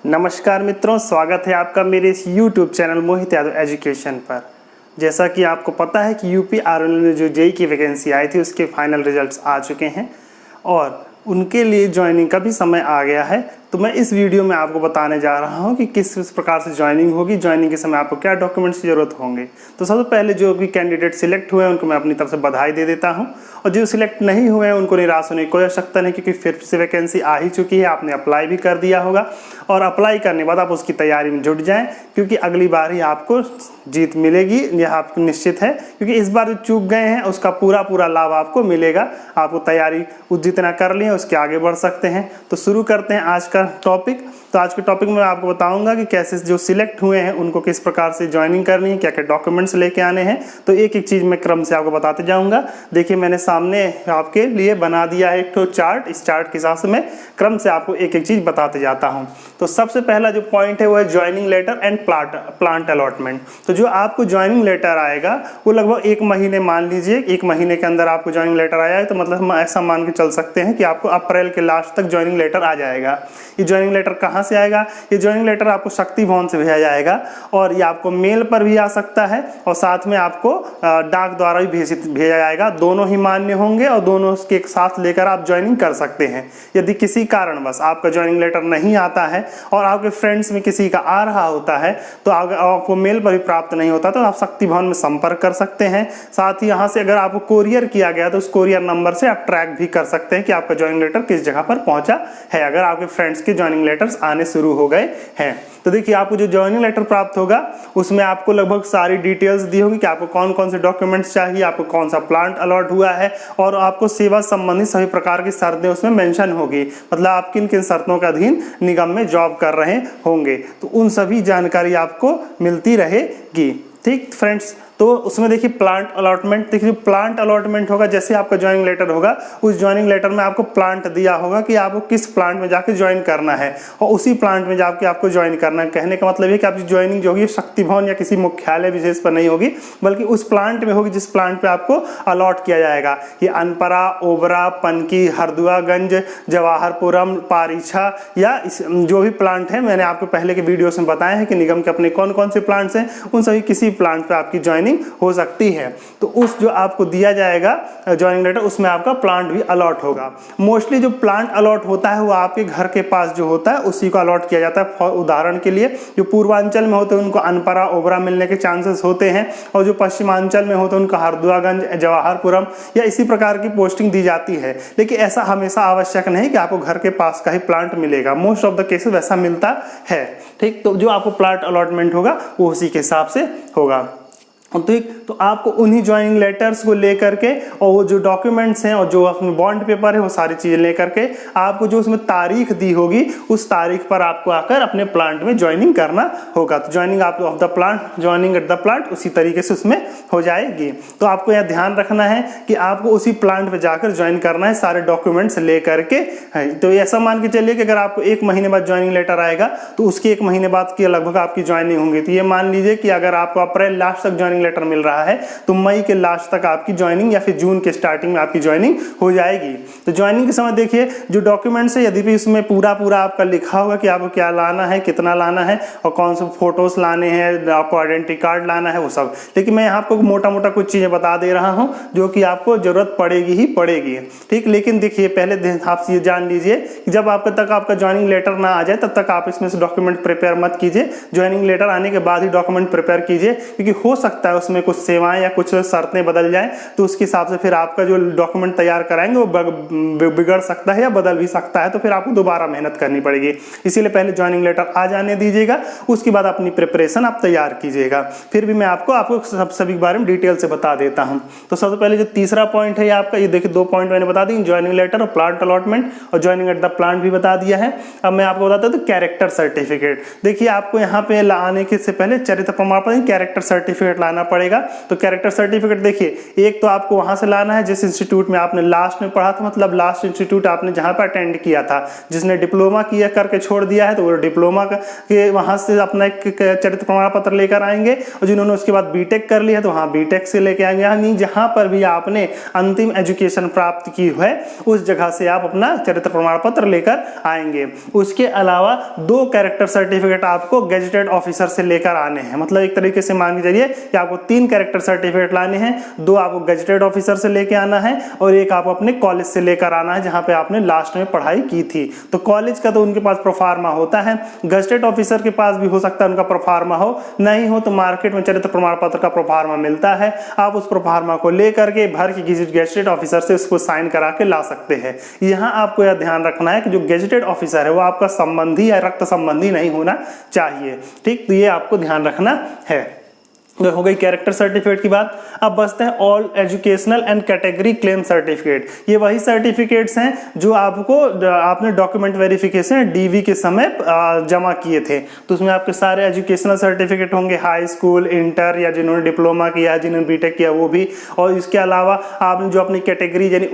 नमस्कार मित्रों, स्वागत है आपका मेरे इस YouTube चैनल मोहित यादव एजुकेशन पर। जैसा कि आपको पता है कि यूपी आरएनएल में जो जेई की वैकेंसी आई थी उसके फाइनल रिजल्ट्स आ चुके हैं और उनके लिए ज्वाइनिंग का भी समय आ गया है। तो मैं इस वीडियो में आपको बताने जा रहा हूं कि किस प्रकार से ज्वाइनिंग होगी, ज्वाइनिंग के समय आपको क्या डॉक्यूमेंट्स की ज़रूरत होंगे। तो सबसे पहले जो भी कैंडिडेट सिलेक्ट हुए हैं उनको मैं अपनी तरफ से बधाई दे देता हूं, और जो सिलेक्ट नहीं हुए हैं उनको निराश होने की कोई आवश्यकता नहीं, क्योंकि फिर से वैकेंसी आ ही चुकी है। आपने अप्लाई भी कर दिया होगा और अप्लाई करने के बाद आप उसकी तैयारी में जुट जाएँ, क्योंकि अगली बार ही आपको जीत मिलेगी, यह आपको निश्चित है। क्योंकि इस बार जो चूक गए हैं उसका पूरा लाभ आपको मिलेगा। आपको तैयारी जितना कर लिए उसके आगे बढ़ सकते हैं। तो शुरू करते हैं आज का टॉपिक। तो आज के टॉपिक में आपको बताऊंगा कि कैसे जो सिलेक्ट हुए हैं उनको किस प्रकार से ज्वाइनिंग करनी है, क्या क्या डॉक्यूमेंट्स लेके आने हैं। तो एक एक चीज़ मैं क्रम से आपको बताते जाऊंगा। देखिए, मैंने सामने आपके लिए बना दिया है एक तो चार्ट। इस चार्ट के हिसाब से मैं क्रम से आपको एक एक चीज़ बताते जाता हूँ। तो सबसे पहला जो पॉइंट है वो है joining letter and plant allotment. तो जो आपको ज्वाइनिंग लेटर आएगा वो लगभग 1 महीने, मान लीजिए 1 महीने के अंदर आपको ज्वाइनिंग लेटर आया है, तो मतलब हम ऐसा मान के चल सकते हैं कि आपको अप्रैल के लास्ट तक ज्वाइनिंग लेटर आ जाएगा। ये ज्वाइनिंग लेटर कहाँ से आएगा? ये ज्वाइनिंग लेटर आपको शक्ति भवन से भेजा जाएगा, और ये आपको मेल पर भी आ सकता है और साथ में आपको डाक द्वारा भी भेजा जाएगा। दोनों ही मान्य होंगे और दोनों के एक साथ लेकर आप ज्वाइनिंग कर सकते हैं। यदि किसी कारणवश आपका ज्वाइनिंग लेटर नहीं आता है और आपके फ्रेंड्स में किसी का आ रहा होता है, तो आपको मेल पर भी प्राप्त नहीं होता, तो आप शक्ति भवन में संपर्क कर सकते हैं। साथ ही यहाँ से अगर आपको कोरियर किया गया तो उस कोरियर नंबर से आप ट्रैक भी कर सकते हैं कि आपका ज्वाइनिंग लेटर किस जगह पर पहुंचा है, अगर आपके फ्रेंड्स के ज्वाइनिंग लेटर्स आने शुरू हो गए हैं। तो देखिए, आपको जो ज्वाइनिंग लेटर प्राप्त होगा उसमें आपको लगभग सारी डिटेल्स दी होगी कि आपको कौन कौन से डॉक्यूमेंट्स चाहिए, आपको कौन सा प्लांट अलॉट हुआ है, और आपको सेवा संबंधित सभी प्रकार की शर्तें उसमें मेंशन होगी। मतलब आप किन किन शर्तों के अधीन निगम में जॉब कर रहे होंगे, तो उन सभी जानकारी आपको मिलती रहेगी। ठीक फ्रेंड्स, तो उसमें देखिए प्लांट अलॉटमेंट। देखिए, प्लांट अलॉटमेंट होगा, जैसे आपका ज्वाइनिंग लेटर होगा उस ज्वाइनिंग लेटर में आपको प्लांट दिया होगा कि आपको किस प्लांट में जाके ज्वाइन करना है, और उसी प्लांट में जाके आपको ज्वाइन करना है। कहने का मतलब है कि आपकी ज्वाइनिंग जो होगी शक्ति भवन या किसी मुख्यालय विशेष पर नहीं होगी, बल्कि उस प्लांट में होगी जिस प्लांट पे आपको अलॉट किया जाएगा। ये अनपरा, ओबरा, पनकी, हरदुआगंज, जवाहरपुरम, पारीछा या जो भी प्लांट है, मैंने आपको पहले के वीडियोस में बताया है कि निगम के अपने कौन कौन से प्लांट्स हैं, उन सभी किसी प्लांट पे आपकी ज्वाइनिंग हो सकती है। तो उस जो आपको दिया जाएगा ज्वाइनिंग लेटर, उसमें आपका प्लांट भी अलॉट होगा। मोस्टली जो प्लांट अलॉट होता है वो आपके घर के पास जो होता है उसी को अलॉट किया जाता है। उदाहरण के लिए जो पूर्वांचल में होते हैं उनको अनपरा, ओबरा मिलने के चांसेस होते हैं, और जो पश्चिमांचल में होते हैं उनको हरदुआगंज, जवाहरपुरम या इसी प्रकार की पोस्टिंग दी जाती है। लेकिन ऐसा हमेशा आवश्यक नहीं कि आपको घर के पास का ही प्लांट मिलेगा, मोस्ट ऑफ द केसेस वैसा मिलता है। ठीक, तो जो आपको प्लांट अलॉटमेंट होगा वो उसी के हिसाब से होगा। ठीक, तो आपको उन्हीं ज्वाइनिंग लेटर्स को लेकर के और वो जो डॉक्यूमेंट्स हैं और जो अपने बॉन्ड पेपर है वो सारी चीज़ें लेकर के आपको जो उसमें तारीख दी होगी उस तारीख पर आपको आकर अपने प्लांट में ज्वाइनिंग करना होगा। तो ज्वाइनिंग आप of the plant, joining at the plant उसी तरीके से उसमें हो जाएगी। तो आपको यह ध्यान रखना है कि आपको उसी प्लांट पर जाकर ज्वाइन करना है, सारे डॉक्यूमेंट्स ले करके। तो ऐसा मान के चलिए कि अगर आपको 1 महीने बाद ज्वाइनिंग लेटर आएगा तो उसके 1 महीने बाद की लगभग आपकी ज्वाइनिंग होंगी। तो ये मान लीजिए कि अगर आपको अप्रैल लास्ट तक ज्वाइनिंग लेटर मिल रहा है तो मई के लास्ट तक आपकी ज्वाइनिंग या फिर जून के स्टार्टिंग में आपकी ज्वाइनिंग हो जाएगी। तो ज्वाइनिंग के समय देखिए जो डॉक्यूमेंट्स है, यदि भी इसमें पूरा आपका लिखा होगा कि आपको क्या लाना है, कितना लाना है और कौन से फोटोज लाने हैं, आपको आइडेंटिटी कार्ड लाना है, वो सब। लेकिन मैं आपको मोटा मोटा कुछ चीजें बता दे रहा हूं जो कि आपको जरूरत पड़ेगी ही पड़ेगी। ठीक, लेकिन देखिए पहले आप ये जान लीजिए कि जब आपका ज्वाइनिंग लेटर ना आ जाए तब तक आप इसमें से डॉक्यूमेंट प्रिपेयर मत कीजिए। ज्वाइनिंग लेटर आने के बाद ही डॉक्यूमेंट प्रिपेयर कीजिए, क्योंकि हो सकता है उसमें कुछ सेवाएं या कुछ शर्तें बदल जाएं, तो उसके हिसाब से फिर आपका जो डॉक्यूमेंट तैयार कराएंगे वो बिगड़ सकता है या बदल भी सकता है, तो फिर आपको दोबारा मेहनत करनी पड़ेगी। इसीलिए पहले ज्वाइनिंग लेटर आ जाने दीजिएगा, उसके बाद अपनी प्रिपरेशन आप तैयार कीजिएगा। फिर भी मैं आपको सभी के बारे में डिटेल से बता देता हूं। तो सबसे पहले जो तीसरा पॉइंट है आपका, ये देखिए 2 पॉइंट मैंने बता दी, ज्वाइनिंग लेटर और प्लांट अलॉटमेंट, और ज्वाइनिंग एट द प्लांट भी बता दिया है। अब मैं आपको बताता हूं तो कैरेक्टर सर्टिफिकेट। देखिए आपको यहाँ पे लाने के से पहले चरित्र प्रमाण पत्र, कैरेक्टर सर्टिफिकेट लाना लाना पड़ेगा। तो कैरेक्टर सर्टिफिकेट देखिए, एक तो आपको वहां से लाना है जिस इंस्टीट्यूट में आपने लास्ट में पढ़ा था, मतलब लास्ट इंस्टीट्यूट आपने जहां पर अटेंड किया था। जिसने डिप्लोमा किया करके छोड़ दिया है तो वो डिप्लोमा के वहां से अपना एक चरित्र प्रमाण पत्र लेकर आएंगे, और जिन्होंने उसके बाद बीटेक कर लिया तो वहां बीटेक से लेके आएंगे। यानी जहां पर भी आपने अंतिम एजुकेशन प्राप्त की है उस जगह से आप अपना चरित्र प्रमाण पत्र लेकर आएंगे। उसके अलावा 2 कैरेक्टर सर्टिफिकेट आपको गेजेटेड ऑफिसर से लेकर आने हैं। मतलब एक तरीके से मान के चलिए कि आपको 3 कैरेक्टर सर्टिफिकेट लाने हैं, 2 आपको गेजेटेड ऑफिसर से लेके आना है और एक आप अपने कॉलेज से लेकर आना है जहां पे आपने लास्ट में पढ़ाई की थी। तो कॉलेज का तो उनके पास प्रोफार्मा होता है, गेजेटेड ऑफिसर के पास भी हो सकता है उनका प्रोफार्मा हो, नहीं हो तो मार्केट में चरित्र प्रमाण पत्र का प्रोफार्मा मिलता है। आप उस प्रोफार्मा को लेकर के भर के किसी गेजेटेड ऑफिसर से उसको साइन करा के ला सकते हैं। यहाँ आपको यह ध्यान रखना है कि जो गेजेटेड ऑफिसर है वो आपका संबंधी या रक्त संबंधी नहीं होना चाहिए। ठीक, तो ये आपको ध्यान रखना है। तो हो गई कैरेक्टर सर्टिफिकेट की बात। अब बचते हैं all educational and category claim certificate. ये वही सर्टिफिकेट्स हैं जो आपने डॉक्यूमेंट वेरिफिकेशन डीवी के समय जमा किए थे। तो उसमें आपके सारे एजुकेशनल सर्टिफिकेट होंगे, हाई स्कूल, इंटर या जिन्होंने डिप्लोमा किया, जिन्होंने बीटेक किया वो भी, और इसके अलावा आपने जो अपनी कैटेगरी यानी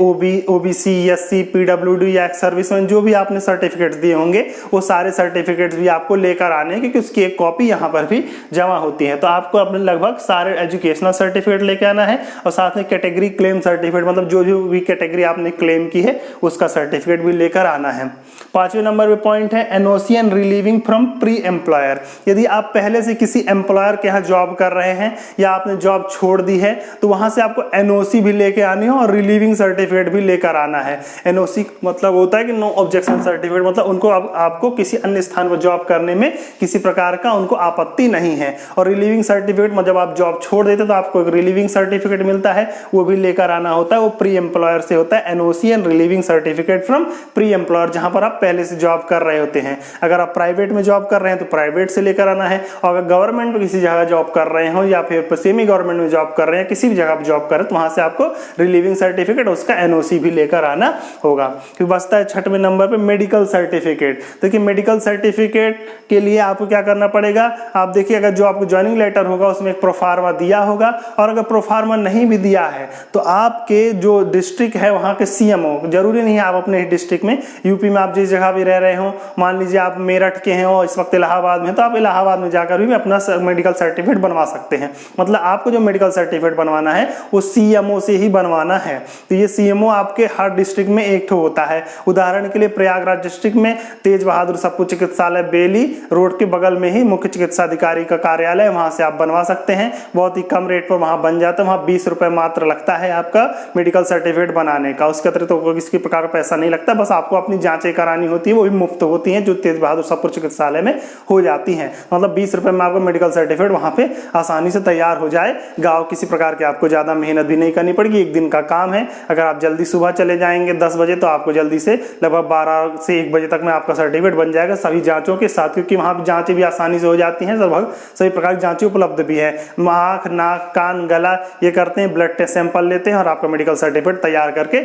ओबीसी, एससी, पीडब्ल्यूडी या एक्स सर्विसमैन जो भी आपने सर्टिफिकेट्स दिए होंगे वो सारे सर्टिफिकेट्स भी आपको लेकर आने हैं, क्योंकि उसकी एक कॉपी यहाँ पर भी जमा होती है। तो आपको अपने लगभग सारे एजुकेशनल सर्टिफिकेट लेके आना है और साथ में कैटेगरी क्लेम सर्टिफिकेट, मतलब जो भी कैटेगरी आपने क्लेम की है उसका सर्टिफिकेट भी लेकर आना है। 5वें नंबर पे पॉइंट है NOC and relieving from pre employer. यदि आप पहले से किसी एम्प्लॉयर के यहाँ जॉब कर रहे हैं या आपने जॉब छोड़ दी है तो वहां से आपको एनओसी भी लेके आनी है और रिलीविंग सर्टिफिकेट भी लेकर आना है। एनओसी मतलब होता है कि नो ऑब्जेक्शन सर्टिफिकेट, मतलब उनको आपको किसी अन्य स्थान पर जॉब करने में किसी प्रकार का उनको आपत्ति नहीं है। और रिलीविंग सर्टिफिकेट जब आप जॉब छोड़ देते तो आपको एक रिलीविंग सर्टिफिकेट मिलता है, वो भी लेकर आना होता है। वो प्री एम्प्लॉयर से होता है, NOC and relieving certificate from pre employer, जहां पर आप पहले से जॉब कर रहे होते हैं। अगर आप प्राइवेट में जॉब कर रहे हैं तो प्राइवेट से लेकर आना है, और अगर गवर्नमेंट में किसी जगह जॉब कर रहे हो या फिर सेमी गवर्नमेंट में जॉब कर रहे हैं, किसी भी जगह जॉब कर रहे हैं तो वहां से आपको रिलीविंग सर्टिफिकेट उसका एनओसी भी लेकर आना होगा। फिर बचता है 6वें नंबर पे मेडिकल सर्टिफिकेट। देखिए मेडिकल सर्टिफिकेट के लिए आपको क्या करना पड़ेगा, आप देखिए अगर जो आपको ज्वाइनिंग लेटर होगा उसमें एक प्रोफार्मा दिया होगा, और अगर प्रोफार्मा नहीं भी दिया है तो आपके जो डिस्ट्रिक्ट है वहां के सीएमओ, जरूरी नहीं है आप अपने डिस्ट्रिक्ट में, यूपी में आप जिस जगह भी रह रहे हो, मान लीजिए आप मेरठ के हैं और इस वक्त इलाहाबाद में, तो आप इलाहाबाद में जाकर भी अपना मेडिकल सर्टिफिकेट बनवा सकते हैं। मतलब आपको जो मेडिकल सर्टिफिकेट बनवाना है वो सीएमओ से ही बनवाना है। तो ये सीएमओ आपके हर डिस्ट्रिक्ट में एक ठो होता है। उदाहरण के लिए प्रयागराज डिस्ट्रिक्ट में तेज बहादुर सप्पू चिकित्सालय बेली रोड के बगल में ही मुख्य चिकित्सा अधिकारी का कार्यालय, वहां से आप बनवा सकते हैं। बहुत ही कम रेट पर वहां बन जाता है, वहां 20 रुपए मात्र लगता है आपका मेडिकल सर्टिफिकेट बनाने का। उसके अतिरिक्त तो किसी प्रकार का पैसा नहीं लगता, बस आपको अपनी जांचें करानी होती है, वो भी मुफ्त होती हैं, जो तेज बहादुर सप्पू चिकित्सालय में हो जाती हैं। मतलब 20 रुपए में आपको मेडिकल सर्टिफिकेट वहां पे आसानी से तैयार हो जाएगा। किसी प्रकार के आपको ज्यादा मेहनत भी नहीं करनी पड़ेगी, एक दिन का काम है। अगर आप जल्दी सुबह चले जाएंगे 10 बजे तो आपको जल्दी से लगभग 12 से 1 बजे तक में आपका सर्टिफिकेट बन जाएगा सभी जांचों के साथ, क्योंकि वहां जांचें भी आसानी से हो जाती हैं, लगभग सभी प्रकार की जांचें उपलब्ध भी है। आंख, नाक, कान, गला ये करते हैं, ब्लड टेस्ट सैंपल लेते हैं और आपका मेडिकल सर्टिफिकेट तैयार करके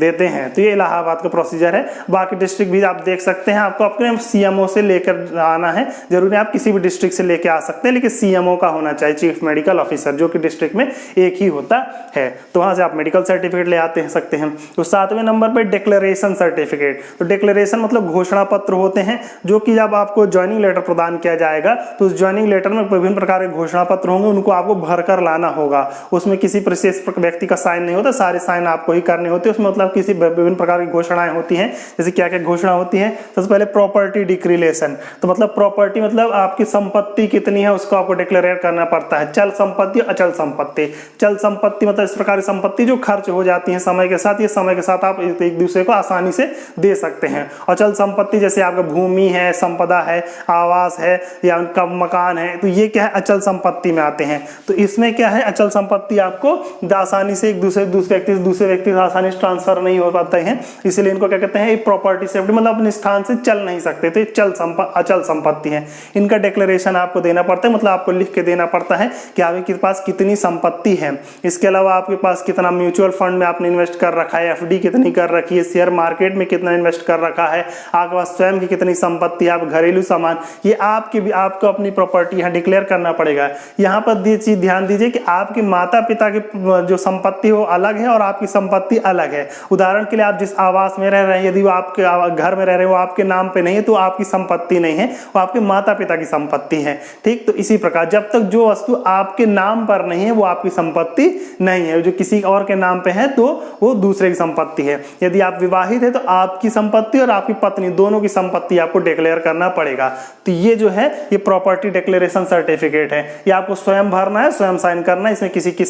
देते हैं। तो ये इलाहाबाद का प्रोसीजर है। बाकी डिस्ट्रिक्ट भी आप देख सकते हैं, आपको अपने सीएमओ से लेकर आना है, जरूरी आप किसी भी डिस्ट्रिक्ट से लेके आ सकते हैं, लेकिन सीएमओ का होना चाहिए, चीफ मेडिकल ऑफिसर, जो कि डिस्ट्रिक्ट में एक ही होता है। तो वहां से आप मेडिकल सर्टिफिकेट ले आते सकते हैं। तो 7वें नंबर पे डिक्लेरेशन सर्टिफिकेट। तो डिक्लेरेशन मतलब घोषणा पत्र होते हैं, जो कि जब आपको ज्वाइनिंग लेटर प्रदान किया जाएगा तो उस ज्वाइनिंग लेटर में विभिन्न प्रकार के घोषणा पत्र होंगे, उनको आपको भरकर लाना होगा। उसमें किसी विशेष व्यक्ति का साइन नहीं होता, सारे साइन आपको ही करने होते हैं। उसमें मतलब किसी विभिन्न प्रकार की घोषणाएं होती हैं। जैसे क्या क्या घोषणा होती है, सबसे पहले प्रॉपर्टी डिक्लेरेशन। तो मतलब प्रॉपर्टी मतलब आपकी संपत्ति कितनी है उसको आपको डिक्लेयर करना पड़ता है। चल संपत्ति, अचल संपत्ति। चल संपत्ति मतलब इस प्रकार की संपत्ति जो खर्च हो जाती है समय के साथ, ये समय के साथ आप एक दूसरे को आसानी से दे सकते हैं। अचल संपत्ति जैसे आपका भूमि है, संपदा है, आवास है या उनका मकान है, तो ये क्या है, अचल संपत्ति में आते हैं। तो इसमें क्या है, अचल संपत्ति आपको आसानी से एक दूसरे व्यक्ति से दूसरे व्यक्ति से आसानी से ट्रांसफर नहीं हो पाते हैं, इसलिए इनको क्या कहते हैं, प्रॉपर्टी सेफ्टी, मतलब अपने स्थान से चल नहीं सकते, तो अचल संपत्ति है। इनका डिक्लेरेशन आपको देना पड़ता है, मतलब आपको लिख के देना पड़ता है कि आपके पास कितनी संपत्ति है। इसके अलावा आपके पास कितना म्यूचुअल फंड में आपने इन्वेस्ट कर रखा है, एफडी कितनी कर रखी है, शेयर मार्केट में कितना इन्वेस्ट कर रखा है, आपके पास स्वयं की कितनी संपत्ति है, आप घरेलू सामान, ये आपको अपनी प्रॉपर्टी यहाँ डिक्लेयर करना पड़ेगा। यहाँ पर ये चीज ध्यान दीजिए कि आपके माता पिता की जो संपत्ति वो अलग है और आपकी संपत्ति अलग है। उदाहरण के लिए आप जिस आवास में रह रहे हैं, यदि वो आपके घर में रह रहे हैं, वो आपके नाम पे नहीं है तो आपकी संपत्ति नहीं है, वो आपके माता पिता की संपत्ति है। ठीक, तो इसी प्रकार जब तक जो वस्तु आपके नाम पर नहीं है वो आपकी संपत्ति नहीं है, जो किसी और के नाम पे है तो वो दूसरे की संपत्ति है। यदि आप विवाहित है तो आपकी संपत्ति और आपकी पत्नी दोनों की संपत्ति आपको डिक्लेयर करना पड़ेगा। तो ये जो है ये प्रॉपर्टी डिक्लेरेशन सर्टिफिकेट है, ये आपको स्वयं भरना है, स्वयं साइन करना है, इसमें किसी की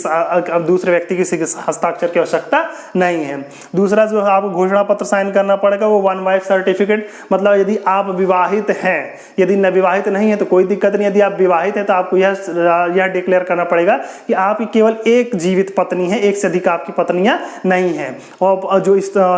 दूसरे व्यक्ति किसी के हस्ताक्षर की आवश्यकता नहीं है। दूसरा जो आपको घोषणा पत्र साइन करना पड़ेगा वो वन वाइफ सर्टिफिकेट, मतलब यदि आप विवाहित हैं, यदि न विवाहित नहीं है तो कोई दिक्कत नहीं, यदि आप विवाहित है तो आपको यह डिक्लेयर करना पड़ेगा कि आपकी केवल एक जीवित पत्नी है, एक से अधिक आपकी पत्नियां नहीं है। और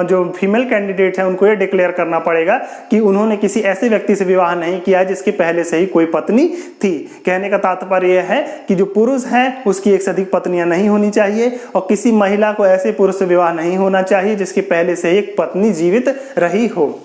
जो फीमेल कैंडिडेट है उनको यह डिक्लेयर करना पड़ेगा कि उन्होंने किसी ऐसे व्यक्ति से विवाह नहीं किया जिसकी पहले से ही कोई पत्नी थी। कहने का तात्पर्य यह है कि जो पुरुष है उसकी एक से अधिक पत्नियां नहीं होनी चाहिए और किसी महिला को ऐसे पुरुष से विवाह नहीं होना चाहिए जिसकी पहले से एक पत्नी जीवित रही हो।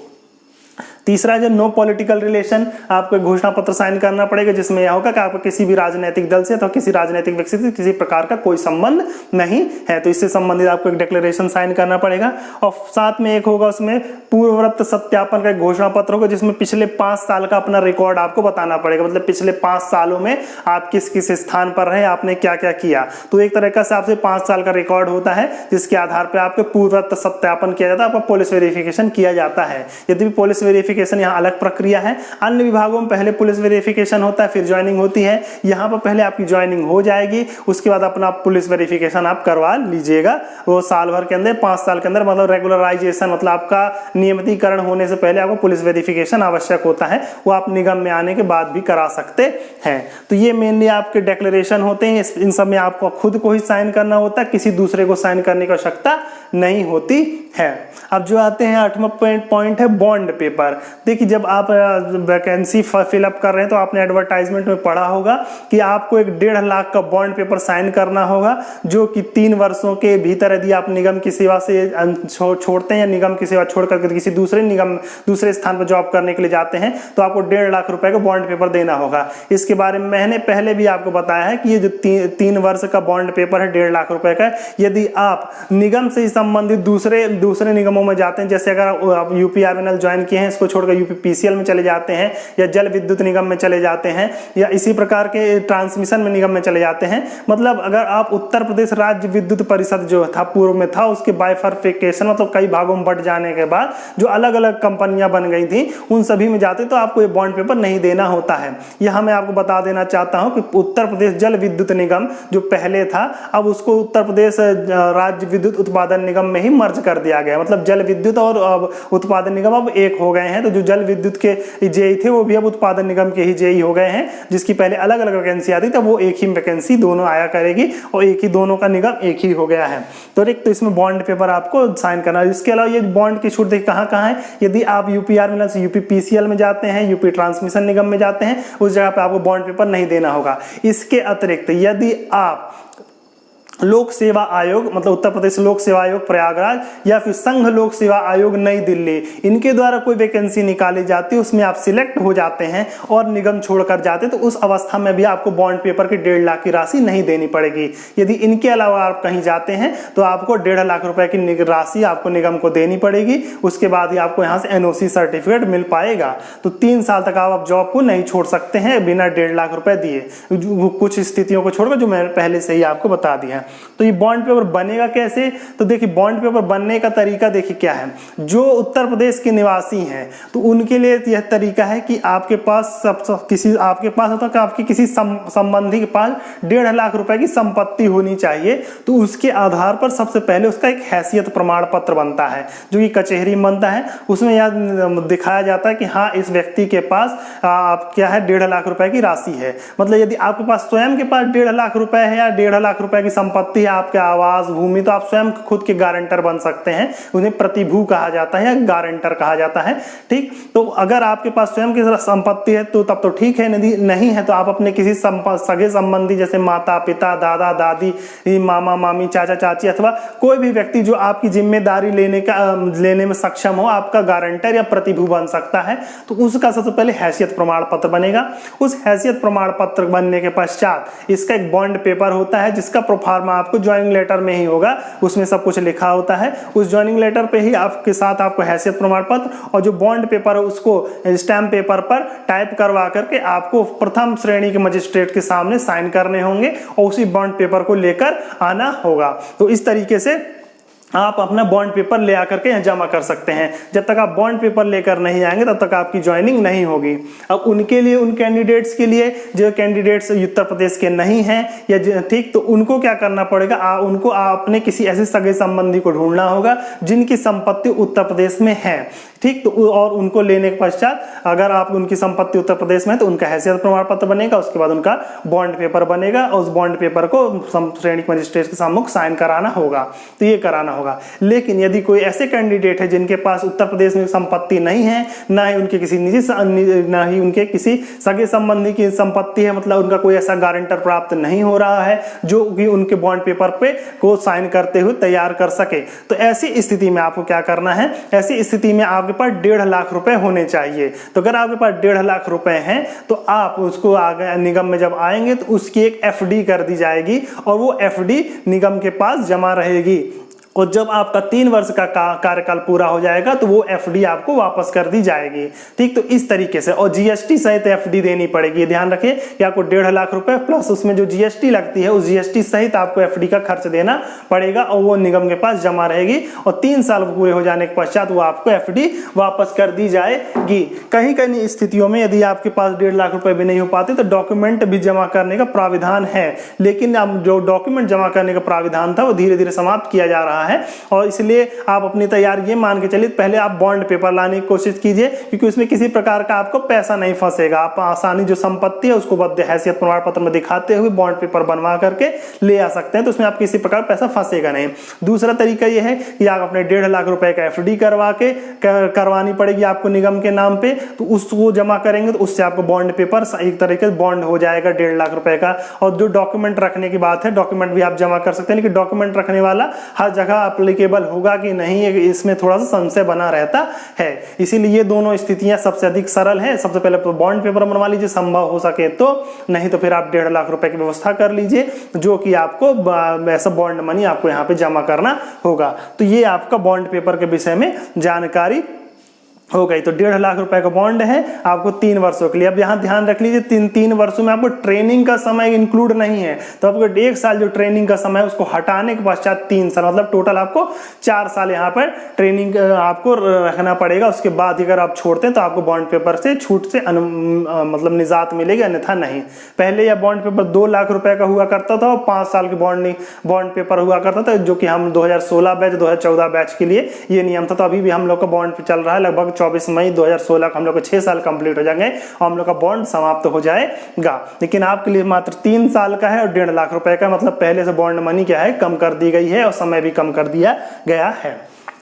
तीसरा जो नो पॉलिटिकल रिलेशन, आपको घोषणा पत्र साइन करना पड़ेगा जिसमें यह होगा कि आपको किसी भी राजनीतिक दल से अथवा किसी राजनीतिक व्यक्ति से किसी प्रकार का कोई संबंध नहीं है, तो इससे संबंधित आपको एक डिक्लेरेशन साइन करना पड़ेगा। और साथ में एक होगा उसमें पूर्ववत सत्यापन का एक घोषणा पत्र होगा जिसमें पिछले 5 साल का अपना रिकॉर्ड आपको बताना पड़ेगा, मतलब पिछले 5 सालों में आप किस किस स्थान पर रहे, आपने क्या क्या किया। तो एक तरीके से आपसे 5 साल का रिकॉर्ड होता है जिसके आधार पर आपके पूर्ववत सत्यापन किया जाता है, आपका पुलिस वेरिफिकेशन किया जाता है। यदि पुलिस वेरिफिकेशन यहाँ अलग प्रक्रिया है, अन्य विभागों में पहले पुलिस वेरिफिकेशन होता है फिर ज्वाइनिंग होती है, यहाँ पर पहले आपकी ज्वाइनिंग हो जाएगी, उसके बाद अपना पुलिस वेरिफिकेशन आप करवा लीजिएगा। वो साल भर के अंदर 5 साल के अंदर, मतलब रेगुलराइजेशन, मतलब आपका नियमितीकरण होने से पहले आपको पुलिस वेरिफिकेशन आवश्यक होता है, वो आप निगम में आने के बाद भी करा सकते हैं। तो ये मेनली आपके डिक्लेरेशन होते हैं, इन सब में आपको खुद को ही साइन करना होता है, किसी दूसरे को साइन करने की आवश्यकता नहीं होती है। अब जो आते हैं 8वां पॉइंट है बॉन्ड पेपर। देखिए जब आप वैकेंसी फिलअप कर रहे हैं तो आपने एडवर्टाइजमेंट में पढ़ा होगा कि आपको एक 1.5 लाख का बॉन्ड पेपर साइन करना होगा, जो कि 3 वर्षों के भीतर यदि आप निगम की सेवा से छोड़ते हैं या निगम की सेवा छोड़कर किसी दूसरे स्थान पर जॉब करने के लिए जाते हैं तो आपको 1.5 लाख रुपए का बॉन्ड पेपर देना होगा। इसके बारे में मैंने पहले भी आपको बताया है कि ये जो 3 वर्ष का बॉन्ड पेपर है 1.5 लाख रुपए का, यदि आप निगम से संबंधित दूसरे निगमों में जाते हैं, जैसे अगर आप यूपीआरएनएल ज्वाइन किए हैं, इसको छोड़कर यूपीपीसीएल में चले जाते हैं या जल विद्युत निगम में चले जाते हैं या इसी प्रकार के ट्रांसमिशन में निगम में चले जाते हैं, मतलब अगर आप उत्तर प्रदेश राज्य विद्युत परिषद जो था पूर्व में था उसके बाइफरफिकेशन मतलब कई भागों में बंट जाने के बाद जो अलग अलग कंपनियां बन गई थी उन सभी में जाते तो आपको ये बॉन्ड पेपर नहीं देना होता है। यह मैं आपको बता देना चाहता हूं कि उत्तर प्रदेश जल विद्युत निगम जो पहले था अब उसको उत्तर प्रदेश राज्य विद्युत उत्पादन निगम में ही मर्ज कर दिया गया, मतलब जल विद्युत और उत्पादन निगम अब एक हो गए हैं। तो जो जल विद्युत के जेई थे वो भी अब उत्पादन निगम के ही जेई हो गए हैं, जिसकी पहले अलग अलग वैकेंसी आती थी, वो एक ही वैकेंसी दोनों आया करेगी और एक ही दोनों का निगम एक ही हो गया है। तो इसमें बॉन्ड पेपर आपको साइन करना है। इसके अलावा ये बॉन्ड की छूट देखिए कहाँ है, यदि आप यूपीआरएनएल से यूपीपीसीएल में जाते हैं, यूपी ट्रांसमिशन निगम में जाते हैं, उस जगह पे आपको बॉन्ड पेपर नहीं देना होगा। इसके अतिरिक्त यदि आप लोक सेवा आयोग मतलब उत्तर प्रदेश लोक सेवा आयोग प्रयागराज या फिर संघ लोक सेवा आयोग नई दिल्ली, इनके द्वारा कोई वैकेंसी निकाली जाती है, उसमें आप सिलेक्ट हो जाते हैं और निगम छोड़कर जाते तो उस अवस्था में भी आपको बॉन्ड पेपर की 1.5 लाख की राशि नहीं देनी पड़ेगी। यदि इनके अलावा आप कहीं जाते हैं तो आपको 1.5 लाख रुपए की राशि आपको निगम को देनी पड़ेगी, उसके बाद ही आपको यहाँ से एनओसी सर्टिफिकेट मिल पाएगा। तो 3 साल तक आप जॉब को नहीं छोड़ सकते हैं बिना 1.5 लाख रुपए दिए, कुछ स्थितियों को छोड़कर जो मैंने पहले से ही आपको बता दिया। तो ये बॉन्ड पेपर बनेगा कैसे, तो देखिए बॉन्ड पेपर बनने का तरीका देखिए क्या है। जो उत्तर प्रदेश के निवासी हैं तो उनके लिए यह तरीका है कि आपके पास होता कि आपके किसी संबंधी के पास 1.5 लाख रुपए की संपत्ति होनी चाहिए। तो उसके आधार पर सबसे पहले उसका एक हैसियत प्रमाण पत्र बनता है जो कि कचहरी में बनता है। उसमें यह दिखाया जाता है कि हाँ इस व्यक्ति के पास क्या है 1.5 लाख रुपए की राशि है। मतलब यदि आपके पास स्वयं के पास 1.5 लाख रुपए है या 1.5 लाख रुपए की संपत्ति संपत्ति है, आपके आवास, भूमि, तो आप स्वयं खुद के गारंटर बन सकते हैं। उन्हें प्रतिभू कहा जाता है या गारंटर कहा जाता है। ठीक, तो अगर आपके पास स्वयं की संपत्ति है तो तब तो ठीक है, नहीं है तो आप अपने किसी सगे संबंधी जैसे माता पिता, दादा दादी, मामा मामी, चाचा चाची अथवा कोई भी व्यक्ति जो आपकी जिम्मेदारी लेने में सक्षम हो, आपका गारंटर या प्रतिभू बन सकता है। तो उसका सबसे पहले हैसियत प्रमाण पत्र बनेगा। उस हैसियत प्रमाण पत्र बनने के पश्चात इसका एक बॉन्ड पेपर होता है जिसका प्रोफार्मा आपको ज्वाइनिंग लेटर में ही होगा, उसमें सब कुछ लिखा होता है। उस ज्वाइनिंग लेटर पे ही आपके साथ आपको हैसियत प्रमाण पत्र और जो बॉन्ड पेपर है उसको स्टैम्प पेपर पर टाइप करवा करके आपको प्रथम श्रेणी के मजिस्ट्रेट के सामने साइन करने होंगे और उसी बॉन्ड पेपर को लेकर आना होगा। तो इस तरीके से आप अपना बॉन्ड पेपर ले आकर के यहाँ जमा कर सकते हैं। जब तक आप बॉन्ड पेपर लेकर नहीं आएंगे तब तक आपकी ज्वाइनिंग नहीं होगी। अब उनके लिए, उन कैंडिडेट्स के लिए जो कैंडिडेट्स उत्तर प्रदेश के नहीं हैं या ठीक, तो उनको क्या करना पड़ेगा, उनको अपने किसी ऐसे सगे संबंधी को ढूंढना होगा जिनकी संपत्ति उत्तर प्रदेश में है। ठीक, तो और उनको लेने के पश्चात अगर आप उनकी संपत्ति उत्तर प्रदेश में है तो उनका हैसियत प्रमाण पत्र बनेगा, उसके बाद उनका बॉन्ड पेपर बनेगा और उस बॉन्ड पेपर को श्रेणी मजिस्ट्रेट के सामने साइन कराना होगा। तो ये कराना होगा। लेकिन यदि कोई ऐसे कैंडिडेट है जिनके पास उत्तर प्रदेश में संपत्ति नहीं है, ना ही उनके किसी ना ही उनके किसी सगे संबंधी की संपत्ति है, मतलब उनका कोई ऐसा गारंटर प्राप्त नहीं हो रहा है जो कि उनके बॉन्ड पेपर पे को साइन करते हुए तैयार कर सके, तो ऐसी स्थिति में आपको क्या करना है, ऐसी स्थिति में आपके पास 1.5 लाख रुपए होने चाहिए। तो अगर आपके पास 1.5 लाख रुपए हैं तो आप उसको आगे निगम में जब आएंगे तो उसकी एक एफडी कर दी जाएगी और वो एफडी निगम के पास जमा रहेगी। और जब आपका 3 वर्ष का कार्यकाल पूरा हो जाएगा तो वो एफडी आपको वापस कर दी जाएगी। ठीक, तो इस तरीके से, और जीएसटी सहित एफडी देनी पड़ेगी। ध्यान रखिए कि आपको 1.5 लाख रुपए प्लस उसमें जो जीएसटी लगती है उस जीएसटी सहित आपको एफडी का खर्च देना पड़ेगा और वो निगम के पास जमा रहेगी और 3 साल पूरे हो जाने के पश्चात वो आपको एफडी वापस कर दी जाएगी। कहीं कहीं स्थितियों में यदि आपके पास 1.5 लाख रुपए भी नहीं हो पाते तो डॉक्यूमेंट भी जमा करने का प्राविधान है, लेकिन अब जो डॉक्यूमेंट जमा करने का प्राविधान था वो धीरे धीरे समाप्त किया जा रहा है और इसलिए आप अपनी तैयारी ये मान के चलिए पहले आप बॉन्ड पेपर लाने की कोशिश कीजिए, क्योंकि उसमें किसी प्रकार का आपको पैसा नहीं फंसेगा। आप आसानी जो संपत्ति है उसको हैसियत प्रमाण पत्र में दिखाते हुए बॉन्ड पेपर बनवा करके ले आ सकते हैं, तो उसमें आप किसी प्रकार पैसा फंसेगा नहीं। दूसरा तरीका यह है कि आप अपने 1.5 लाख रुपए का एफडी करवानी पड़ेगी आपको निगम के नाम पे, तो उसको जमा करेंगे तो उससे आपको बॉन्ड पेपर एक तरीके से बॉन्ड हो जाएगा 1.5 लाख रुपए का। और जो डॉक्यूमेंट रखने की बात है, डॉक्यूमेंट भी आप जमा कर सकते हैं, लेकिन डॉक्यूमेंट रखने वाला हर जगह एप्लीकेबल होगा कि नहीं, इसमें थोड़ा सा संशय बना रहता है। इसीलिए ये दोनों स्थितियां सबसे अधिक सरल है। सबसे पहले तो बॉन्ड पेपर बनवा लीजिए संभव हो सके तो, नहीं तो फिर आप 1.5 लाख रुपए की व्यवस्था कर लीजिए जो कि आपको ऐसा बॉन्ड मनी आपको यहाँ पे जमा करना होगा। तो ये आपका बॉन्ड पेपर के विषय में जानकारी हो गई। तो 1.5 लाख रुपए का बॉन्ड है आपको 3 वर्षों के लिए। अब यहाँ ध्यान रख लीजिए 3 वर्षों में आपको ट्रेनिंग का समय इंक्लूड नहीं है, तो आपको 1 साल जो ट्रेनिंग का समय है उसको हटाने के पश्चात 3 साल, मतलब टोटल आपको 4 साल यहाँ पर ट्रेनिंग आपको रखना पड़ेगा। उसके बाद अगर आप छोड़ते हैं तो आपको बॉन्ड पेपर से छूट से मतलब निजात मिलेगी, अन्यथा नहीं। पहले यह बॉन्ड पेपर 2 लाख रुपए का हुआ करता था और 5 साल के बॉन्ड पेपर हुआ करता था, जो कि हम 2016 बैच 2014 बैच के लिए ये नियम था। तो अभी भी हम लोग का बॉन्ड चल रहा है, लगभग 24 मई 2016 को हम लोग को 6 साल कंप्लीट हो जाएंगे और हम लोग का बॉन्ड समाप्त हो जाएगा। लेकिन आपके लिए मात्र 3 साल का है और 1.5 लाख रुपए का, मतलब पहले से बॉन्ड मनी क्या है कम कर दी गई है और समय भी कम कर दिया गया है।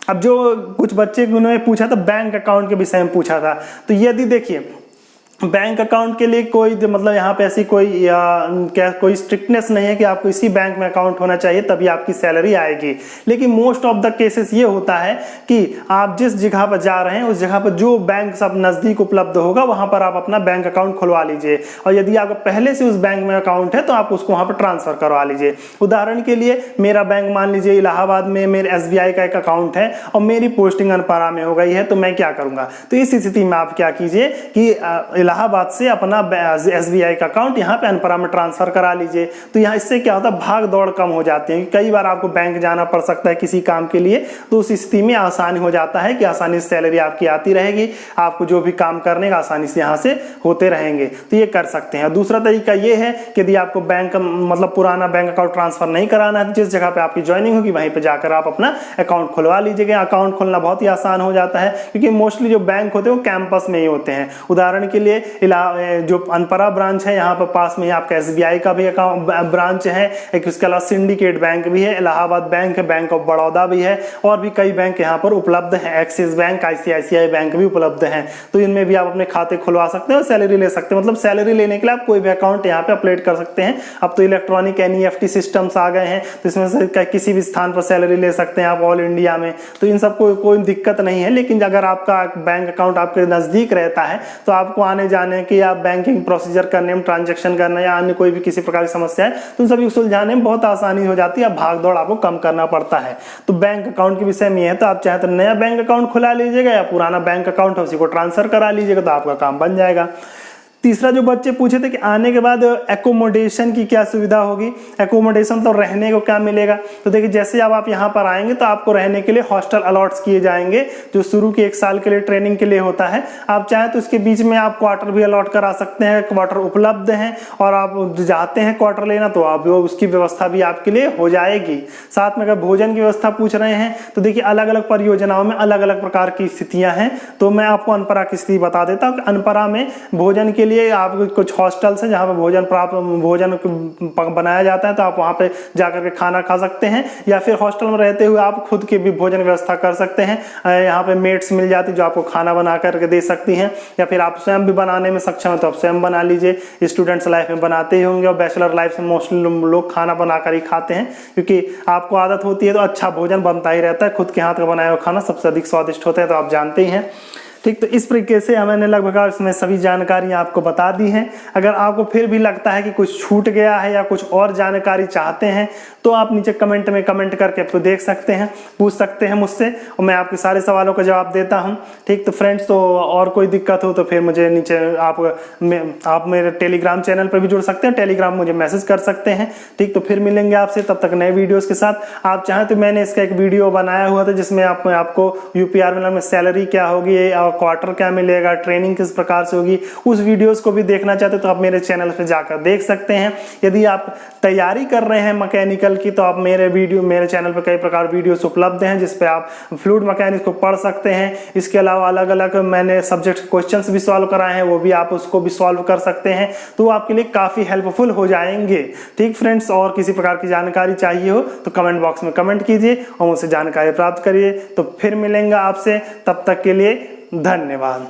अब जो कुछ बच्चे उन्होंने पूछा था बैंक अकाउंट के विषय में पूछा था, तो यदि देखिए बैंक अकाउंट के लिए कोई मतलब यहाँ पे ऐसी कोई स्ट्रिक्टनेस नहीं है कि आपको इसी बैंक में अकाउंट होना चाहिए तभी आपकी सैलरी आएगी। लेकिन मोस्ट ऑफ द केसेस ये होता है कि आप जिस जगह पर जा रहे हैं उस जगह पर जो बैंक सब नज़दीक उपलब्ध होगा वहाँ पर आप अपना बैंक अकाउंट खुलवा लीजिए, और यदि आपका पहले से उस बैंक में अकाउंट है तो आप उसको वहाँ पर ट्रांसफ़र करवा लीजिए। उदाहरण के लिए मेरा बैंक मान लीजिए इलाहाबाद में मेरे SBI का एक अकाउंट है और मेरी पोस्टिंग अनपरा में हो गई है, तो मैं क्या करूँगा, तो इस स्थिति में आप क्या कीजिए कि इलाहाबाद से अपना SBI का अकाउंट यहाँ पे अनपरा में ट्रांसफर करा लीजिए। तो यहाँ इससे क्या होता है, भाग दौड़ कम हो जाती है। कई बार आपको बैंक जाना पड़ सकता है किसी काम के लिए, तो उस स्थिति में आसानी हो जाता है कि आसानी से सैलरी आपकी आती रहेगी, आपको जो भी काम करने का आसानी से यहाँ से होते रहेंगे। तो ये कर सकते हैं। दूसरा तरीका ये है कि यदि आपको बैंक मतलब पुराना बैंक अकाउंट ट्रांसफर नहीं कराना है, जिस जगह पे आपकी ज्वाइनिंग होगी वहीं पे जाकर आप अपना अकाउंट खुलवा लीजिएगा। अकाउंट खोलना बहुत ही आसान हो जाता है, क्योंकि मोस्टली जो बैंक होते हैं वो कैंपस में ही होते हैं। उदाहरण के लिए जो अनपरा ब्रांच है यहाँ पर पास में आपका SBI का भी अकाउंट ब्रांच है, एक उसके अलावा सिंडिकेट बैंक भी है, इलाहाबाद बैंक है, बैंक ऑफ बड़ौदा भी है और भी कई बैंक यहाँ पर उपलब्ध हैं, एक्सिस बैंक, ICICI बैंक भी उपलब्ध हैं। तो इनमें भी आप अपने खाते खुलवा सकते हैं और सैलरी ले सकते हैं। मतलब सैलरी लेने के लिए आप कोई भी अकाउंट यहाँ पे अपलोड कर सकते हैं। अब तो इलेक्ट्रॉनिक NEFT सिस्टम्स आ गए हैं, तो इसमें से किसी भी स्थान पर सैलरी ले सकते हैं आप ऑल इंडिया में, तो इन सबको कोई दिक्कत नहीं है। लेकिन अगर आपका बैंक अकाउंट आपके नज़दीक रहता है तो आपको आने जाने की या बैंकिंग प्रोसीजर करने में, ट्रांजेक्शन करना या अन्य कोई भी किसी प्रकार की समस्या है तो उन सभी को सुलझाने में बहुत आसानी हो जाती है, भाग दौड़ आपको कम करना पड़ता है। तो बैंक अकाउंट के विषय में है, तो आप चाहे तो नया बैंक अकाउंट खुला लीजिएगा या पुराना बैंक अकाउंट है उसी को ट्रांसफर करा लीजिएगा, तो आपका काम बन जाएगा। तीसरा जो बच्चे पूछे थे कि आने के बाद एकोमोडेशन की क्या सुविधा होगी, एकोमोडेशन तो रहने को क्या मिलेगा। तो देखिए जैसे अब आप यहाँ पर आएंगे तो आपको रहने के लिए हॉस्टल अलॉट्स किए जाएंगे, जो शुरू के 1 साल के लिए ट्रेनिंग के लिए होता है। आप चाहें तो उसके बीच में आप क्वार्टर भी अलॉट करा सकते हैं, क्वार्टर उपलब्ध हैं और आप जाते हैं क्वार्टर लेना तो आप उसकी व्यवस्था भी आपके लिए हो जाएगी। साथ में अगर भोजन की व्यवस्था पूछ रहे हैं तो देखिए अलग अलग परियोजनाओं में अलग अलग प्रकार की स्थितियाँ हैं। तो मैं आपको अनपरा की स्थिति बता देता हूँ। अनपरा में भोजन के लिए आप कुछ हॉस्टल्स हैं जहाँ पे भोजन बनाया जाता है, तो आप वहाँ पे जाकर के खाना खा सकते हैं या फिर हॉस्टल में रहते हुए आप खुद की भी भोजन व्यवस्था कर सकते हैं। यहाँ पे मेट्स मिल जाती है जो आपको खाना बना करके दे सकती हैं, या फिर आप स्वयं भी बनाने में सक्षम है तो आप स्वयं बना लीजिए। स्टूडेंट्स लाइफ में बनाते ही होंगे और बैचलर लाइफ में मोस्टली लोग खाना बनाकर ही खाते हैं, क्योंकि आपको आदत होती है तो अच्छा भोजन बनता ही रहता है। खुद के हाथ का बनाया हुआ खाना सबसे अधिक स्वादिष्ट होता है, तो आप जानते ही हैं। ठीक, तो इस तरीके से मैंने लगभग इसमें सभी जानकारी आपको बता दी हैं। अगर आपको फिर भी लगता है कि कुछ छूट गया है या कुछ और जानकारी चाहते हैं तो आप नीचे कमेंट में कमेंट करके आपको देख सकते हैं, पूछ सकते हैं मुझसे और मैं आपके सारे सवालों का जवाब देता हूं। ठीक, तो फ्रेंड्स, तो और कोई दिक्कत हो तो फिर मुझे नीचे आप मेरे टेलीग्राम चैनल पर भी जुड़ सकते हैं, टेलीग्राम मुझे मैसेज कर सकते हैं। ठीक, तो फिर मिलेंगे आपसे तब तक नए वीडियोज़ के साथ। आप चाहें तो मैंने इसका एक वीडियो बनाया हुआ था जिसमें आपको UP आर्मी में सैलरी क्या होगी, क्वार्टर क्या मिलेगा, ट्रेनिंग किस प्रकार से होगी, उस वीडियोस को भी देखना चाहते तो आप मेरे चैनल पे जाकर देख सकते हैं। यदि आप तैयारी कर रहे हैं मैकेनिकल की तो आप मेरे चैनल पे कई प्रकार वीडियोस उपलब्ध हैं जिस पे आप फ्लूइड मैकेनिक्स को पढ़ सकते हैं। इसके अलावा अलग अलग मैंने सब्जेक्ट क्वेश्चंस भी सॉल्व कराए हैं, वो भी आप उसको भी सॉल्व कर सकते हैं, तो आपके लिए काफ़ी हेल्पफुल हो जाएंगे। ठीक फ्रेंड्स, और किसी प्रकार की जानकारी चाहिए हो तो कमेंट बॉक्स में कमेंट कीजिए और मुझसे जानकारी प्राप्त करिए। तो फिर मिलेंगे आपसे, तब तक के लिए धन्यवाद।